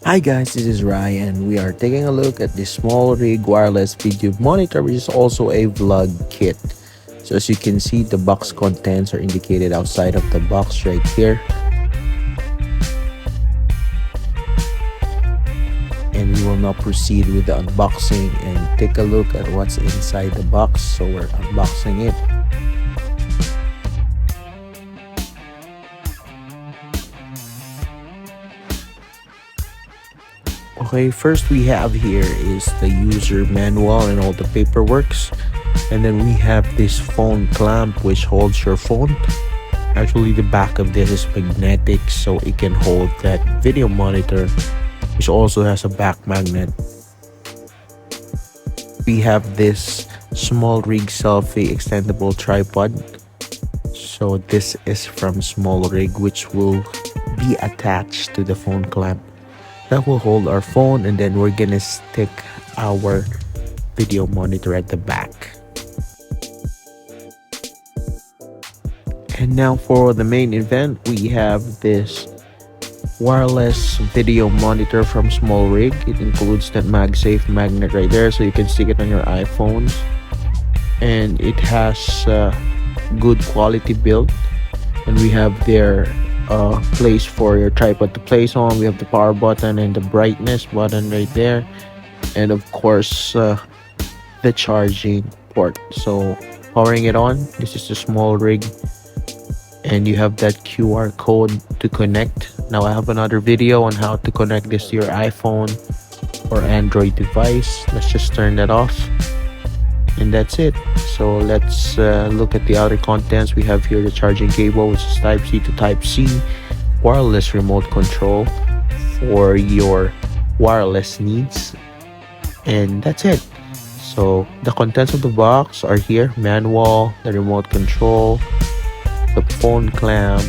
Hi guys, this is Ryan. We are taking a look at the SmallRig wireless video monitor, which is also a vlog kit. So as you can see, the box contents are indicated outside of the box right here. And we will now proceed with the unboxing and take a look at what's inside the box. So we're unboxing it. Okay, first we have here is the user manual and all the paperworks, and then we have this phone clamp which holds your phone. Actually, the back of this is magnetic, so it can hold that video monitor, which also has a back magnet. We have this SmallRig selfie extendable tripod. So this is from SmallRig, which will be attached to the phone clamp. That will hold our phone, and then we're gonna stick our video monitor at the back. And now for the main event, we have this wireless video monitor from SmallRig. It includes that MagSafe magnet right there, so you can stick it on your iPhones, and it has good quality build. And we have their place for your tripod to place on. We have the power button and the brightness button right there, and of course the charging port. So powering it on, this is the SmallRig, and you have that QR code to connect. Now I have another video on how to connect this to your iPhone or Android device. Let's just turn that off, and that's it. So let's look at the other contents. We have here the charging cable, which is type C to type C, wireless remote control for your wireless needs, and that's it. So the contents of the box are here: manual, the remote control, the phone clamp,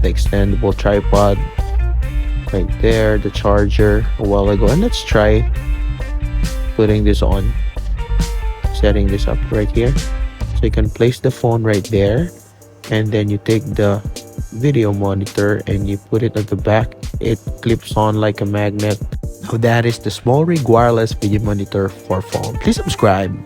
the extendable tripod right there, the charger a while ago. And let's try putting this on, setting this up right here. So you can place the phone right there, and then you take the video monitor and you put it at the back. It clips on like a magnet. Now that is the SmallRig wireless video monitor for phone. Please subscribe.